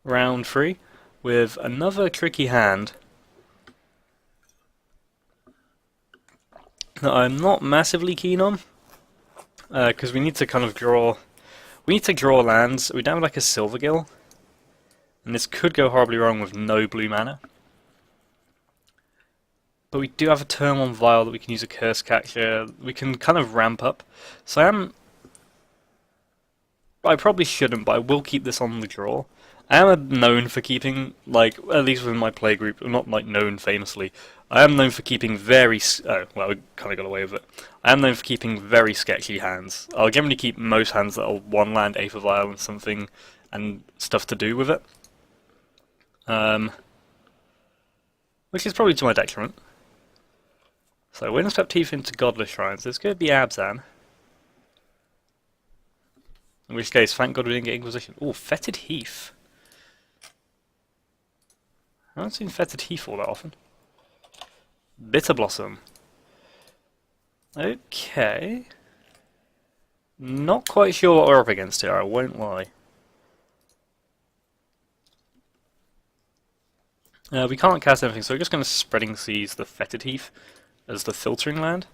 round 3 with another tricky hand that I'm not massively keen on, because we need to kind of draw. We need to draw lands. We don't have like a Silvergill, and this could go horribly wrong with no blue mana. But we do have a turn on Vial that we can use a Curse Catcher. We can kind of ramp up. So I probably shouldn't, but I will keep this on the draw. I am known for keeping, like, at least within my play group, not like known famously, I am known for keeping very, oh, well, we kind of got away with it. I am known for keeping very sketchy hands. I'll generally keep most hands that are one land, Aether Vial, and something, and stuff to do with it. Which is probably to my detriment. So, Windswept Teeth into Godless Shrines. This could be Abzan. In which case, thank God we didn't get Inquisition. Oh, Fetid Heath. I haven't seen Fetid Heath all that often. Bitter Blossom. Okay. Not quite sure what we're up against here, I won't lie. We can't cast anything, so we're just going to Spreading Seas the Fetid Heath as the filtering land.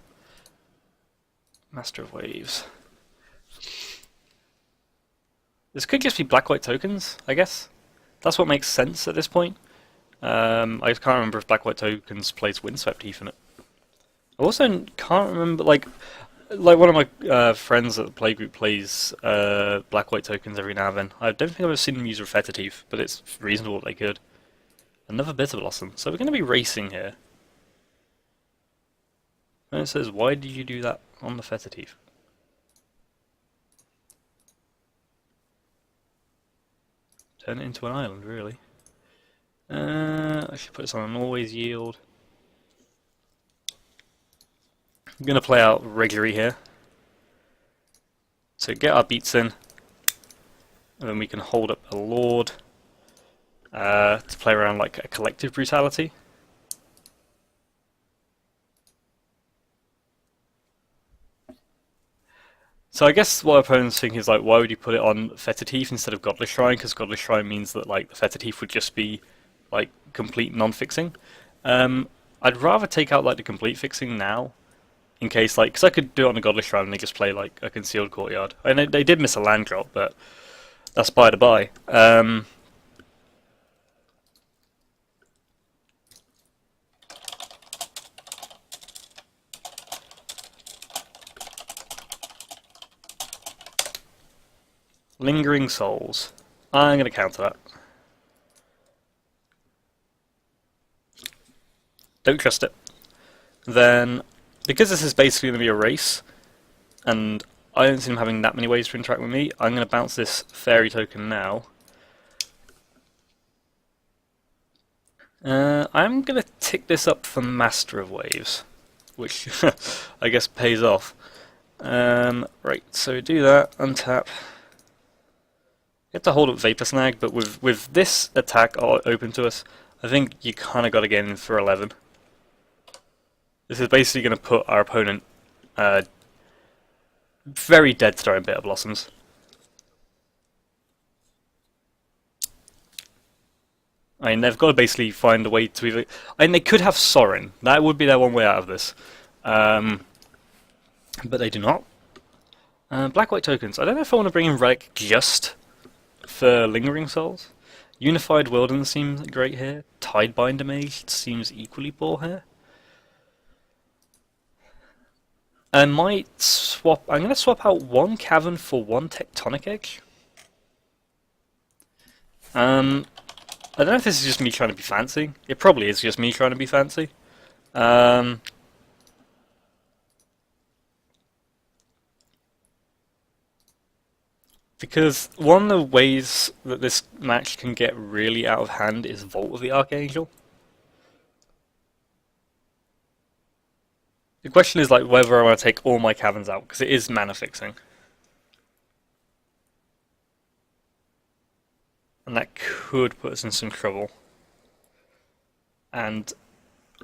Master of Waves. This could just be black-white tokens, I guess. That's what makes sense at this point. I just can't remember if black-white tokens plays Windswept Heath in it. I also can't remember, like one of my friends at the playgroup plays black-white tokens every now and then. I don't think I've ever seen them use Fetid Heath, but it's reasonable that they could. Another Bitter Blossom. So we're going to be racing here. And it says, why did you do that on the Fetid Heath? Turn it into an island, really. I should put this on an always yield. I'm going to play out regularly here. So get our beats in. And then we can hold up a Lord to play around like a Collective Brutality. So I guess what opponents think is like, why would you put it on Fetid Heath instead of Godless Shrine? Because Godless Shrine means that like the Fetid Heath would just be like complete non-fixing. I'd rather take out like the complete fixing now, in case like, because I could do it on a Godless Shrine and they just play like a Concealed Courtyard. And they did miss a land drop, but that's by the by. Lingering Souls. I'm going to counter that. Don't trust it. Then, because this is basically going to be a race, and I don't see them having that many ways to interact with me, I'm going to bounce this fairy token now. I'm going to tick this up for Master of Waves, which I guess pays off. Right, so do that, untap. You have to hold up Vapor Snag, but with this attack open to us, I think you kind of got to get in for 11. This is basically going to put our opponent very dead to throwing Bitter Blossoms. I mean, they've got to basically find a way to either... I mean, they could have Sorin. That would be their one way out of this. But they do not. Black-white tokens. I don't know if I want to bring in Relic just for Lingering Souls. Unified Wilderness seems great here. Tidebinder Mage seems equally poor here. I might swap... I'm going to swap out one Cavern for one Tectonic Edge. I don't know if this is just me trying to be fancy. It probably is just me trying to be fancy. Because one of the ways that this match can get really out of hand is Vault of the Archangel. The question is like whether I want to take all my caverns out, because it is mana fixing. And that could put us in some trouble. And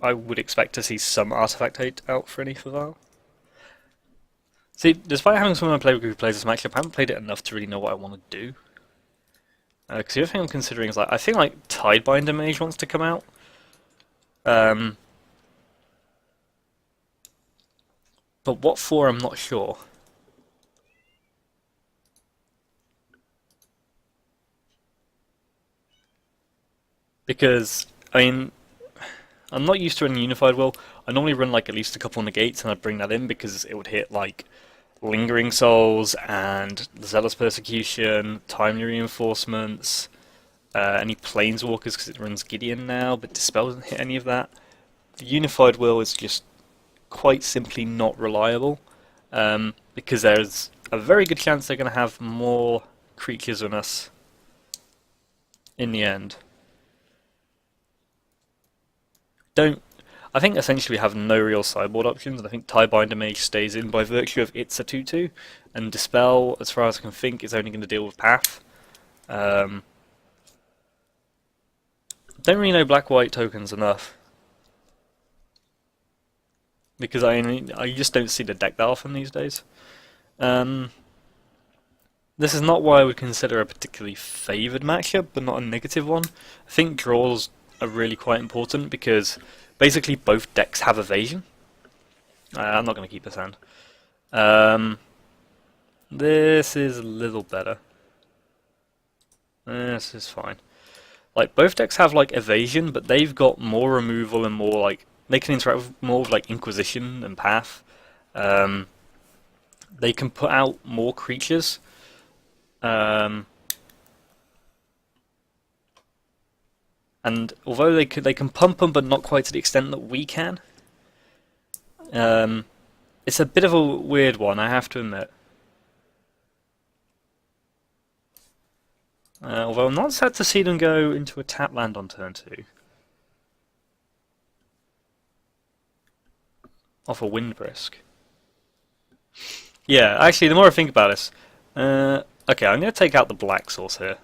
I would expect to see some Artifact Hate out for an Aether Vial. See, despite having someone I play with who plays this matchup, I haven't played it enough to really know what I want to do. Because the other thing I'm considering is like I think like Tidebinder Mage wants to come out. Um, but what for? I'm not sure. Because I mean, I'm not used to running Unified Will. I normally run like at least a couple of negates, and I'd bring that in because it would hit like Lingering Souls and Zealous Persecution, Timely Reinforcements, any Planeswalkers because it runs Gideon now, but Dispel doesn't hit any of that. The Unified Will is just quite simply not reliable because there's a very good chance they're going to have more creatures than us in the end. Don't I think essentially we have no real sideboard options, and I think Tiebinder Mage stays in by virtue of it's a 2/2, and Dispel, as far as I can think, is only going to deal with Path. Um, don't really know black-white tokens enough, because I just don't see the deck that often these days. Um, this is not why I would consider a particularly favoured matchup, but not a negative one. I think draws are really quite important because basically both decks have evasion. I'm not going to keep this hand. Um, this is a little better. This is fine. Like both decks have like evasion, but they've got more removal and more like they can interact with more with like Inquisition and Path. Um, they can put out more creatures. Um, and although they can pump them, but not quite to the extent that we can. Um, it's a bit of a weird one, I have to admit. Although I'm not sad to see them go into a tap land on turn 2. Off a Windbrisk. Yeah, actually, the more I think about this... okay, I'm going to take out the black source here.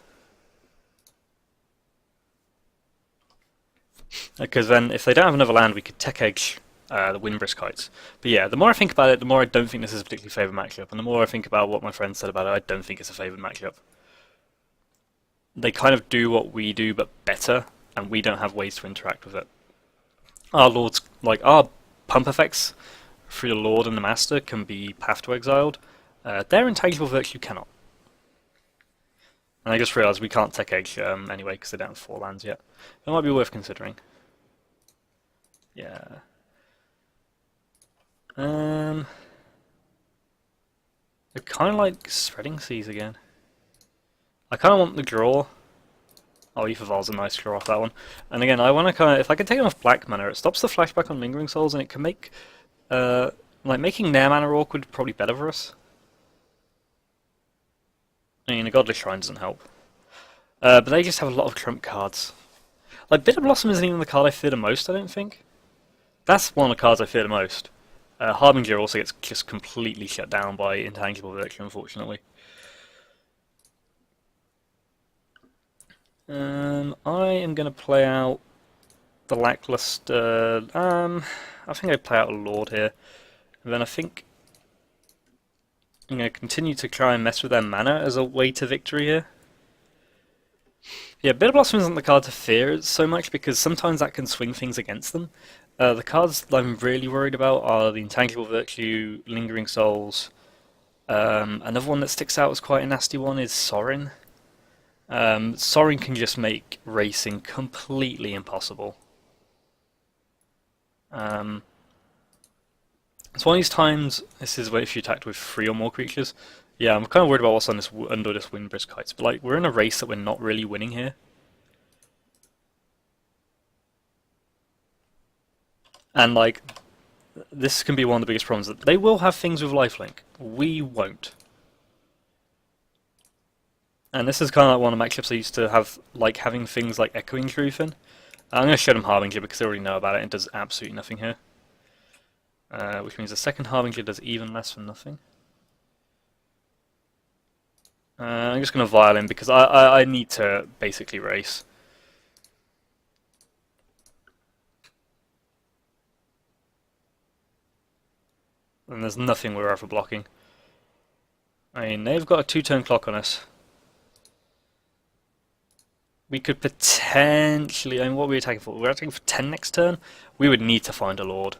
Because then, if they don't have another land, we could tech edge the Windbrisk Heights. But yeah, the more I think about it, the more I don't think this is a particularly favoured matchup. And the more I think about what my friend said about it, I don't think it's a favoured matchup. They kind of do what we do, but better, and we don't have ways to interact with it. Our lords, like our pump effects through the Lord and the Master, can be Path to Exiled. Their Intangible Virtue cannot. And I just realised we can't tech edge anyway because they don't have 4 lands yet. That might be worth considering. Yeah. I kind of like Spreading Seas again. I kind of want the draw. Oh, Etherval's a nice draw off that one. And again, I want to kind of, if I can take enough black mana, it stops the flashback on Lingering Souls, and it can make, like making their mana awkward probably better for us. I mean, a Godless Shrine doesn't help. But they just have a lot of trump cards. Like, Bitter Blossom isn't even the card I fear the most, I don't think. That's one of the cards I fear the most. Harbinger also gets just completely shut down by Intangible Virtue, unfortunately. I am going to play out the Lackluster... I think I'd play out a Lord here. And then I think I'm going to continue to try and mess with their mana as a way to victory here. Yeah, Bitter Blossom isn't the card to fear so much because sometimes that can swing things against them. The cards that I'm really worried about are the Intangible Virtue, Lingering Souls. Another one that sticks out as quite a nasty one is Sorin. Sorin can just make racing completely impossible. It's one of these times, this is where if you attacked with 3 or more creatures. Yeah, I'm kind of worried about what's on this under this Windbrisk Heights, but like we're in a race that we're not really winning here. And like, this can be one of the biggest problems, that they will have things with lifelink. We won't. And this is kind of like one of the matchups I used to have, like having things like Echoing Truth in. I'm going to show them Harbinger because they already know about it and it does absolutely nothing here. Which means the second Harbinger does even less than nothing. I'm just going to Violin because I need to basically race. And there's nothing we're ever blocking. I mean, they've got a 2-turn clock on us. we could potentially... I mean, what are we attacking for? We're attacking for 10 next turn? We would need to find a Lord.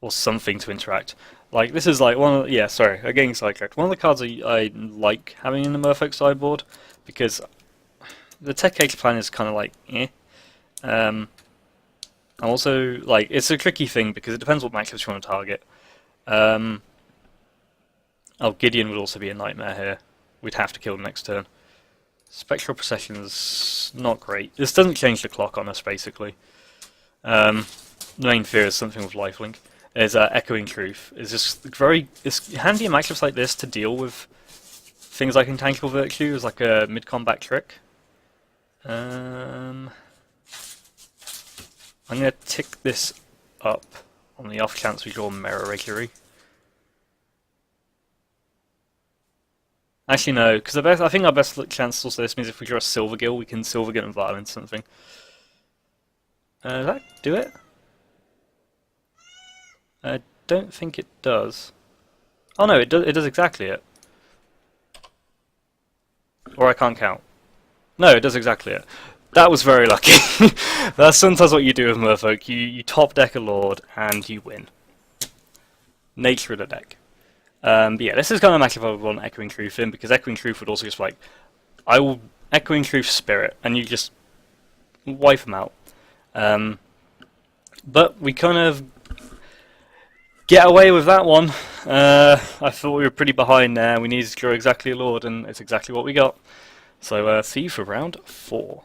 Or something to interact. Like, this is like one of... Yeah, sorry, I'm getting sidetracked. One of the cards I like having in the Merfolk sideboard, because the Tech Age plan is kind of like, eh. Also, like, it's a tricky thing because it depends what matchups you want to target. Oh, Gideon would also be a nightmare here. We'd have to kill him next turn. Spectral Procession is not great. This doesn't change the clock on us, basically. The main fear is something with lifelink. Is Echoing Truth. It's just it's handy in matchups like this to deal with things like Intangible Virtue as like a mid-combat trick. I'm going to tick this up on the off chance we draw Mirror regularly. Actually no, because I think our best chance also this means if we draw a Silvergill, we can Silvergill and Violence something. Does that do it? I don't think it does. Oh no, it does exactly it. Or I can't count. No, it does exactly it. That was very lucky. That's sometimes what you do with Merfolk. You top deck a Lord and you win. Nature of the deck. But yeah, this is kind of a matchup I would want Echoing Truth in, because Echoing Truth would also just like, I will Echoing Truth Spirit, and you just wipe them out. But we kind of get away with that one. I thought we were pretty behind there. We needed to draw exactly a Lord, and it's exactly what we got. So see you for round 4.